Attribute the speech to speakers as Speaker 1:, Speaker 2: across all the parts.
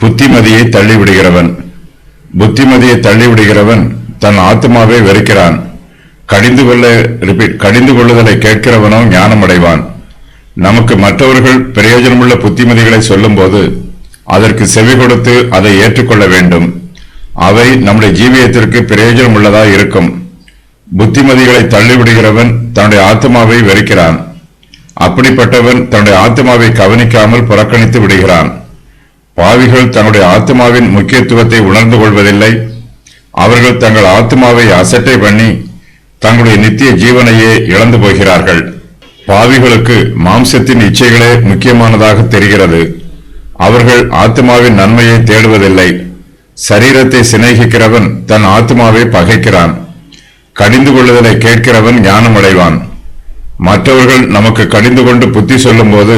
Speaker 1: புத்திமதியை தள்ளிவிடுகிறவன். புத்திமதியை தள்ளிவிடுகிறவன் தன் ஆத்மாவை வெறுக்கிறான். கடிந்து கொள்ளுதலை கேட்கிறவனோ ஞானம் அடைவான். நமக்கு மற்றவர்கள் பிரயோஜனமுள்ள புத்திமதிகளை சொல்லும் போது அதற்கு செவி கொடுத்து அதை ஏற்றுக்கொள்ள வேண்டும். அவை நம்முடைய ஜீவியத்திற்கு பிரயோஜனம் உள்ளதாய் இருக்கும். புத்திமதிகளை தள்ளிவிடுகிறவன் தன்னுடைய ஆத்மாவை வெறுக்கிறான். அப்படிப்பட்டவன் தன்னுடைய ஆத்மாவை கவனிக்காமல் புறக்கணித்து விடுகிறான். பாவிகள் தன்னுடைய ஆத்மாவின் முக்கியத்துவத்தை உணர்ந்து கொள்வதில்லை. அவர்கள் தங்கள் ஆத்மாவை அசட்டை பண்ணி தங்களுடைய நித்திய ஜீவனையே இழந்து போகிறார்கள். பாவிகளுக்கு மாம்சத்தின் இச்சைகளே முக்கியமானதாக தெரிகிறது. அவர்கள் ஆத்மாவின் நன்மையை தேடுவதில்லை. சரீரத்தை சிநேகிக்கிறவன் தன் ஆத்மாவை பகைக்கிறான். கடிந்து கொள்ளுதலை கேட்கிறவன் ஞானம் அடைவான். மற்றவர்கள் நமக்கு கடிந்து கொண்டு புத்தி சொல்லும் போது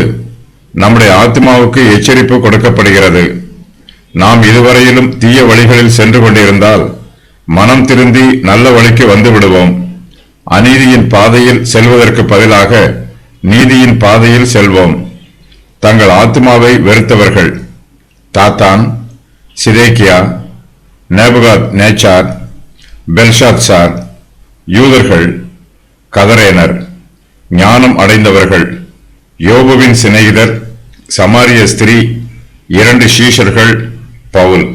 Speaker 1: நம்முடைய ஆத்மாவுக்கு எச்சரிப்பு கொடுக்கப்படுகிறது. நாம் இதுவரையிலும் தீய வழிகளில் சென்று கொண்டிருந்தால் மனம் திருந்தி நல்ல வழிக்கு வந்து விடுவோம். அநீதியின் பாதையில் செல்வதற்கு பதிலாக நீதியின் பாதையில் செல்வோம். தங்கள் ஆத்மாவை வெறுத்தவர்கள் தாத்தான், சிதேக்கியா, நேபுகாத் நேச்சார், பெல்ஷாத்சார், யூதர்கள், கதரேனர், ஞானம் அடைந்தவர்கள், யோபுவின் சிநேகிதர், சமாரிய ஸ்திரீ, 2 சீஷர்கள், பவுல்.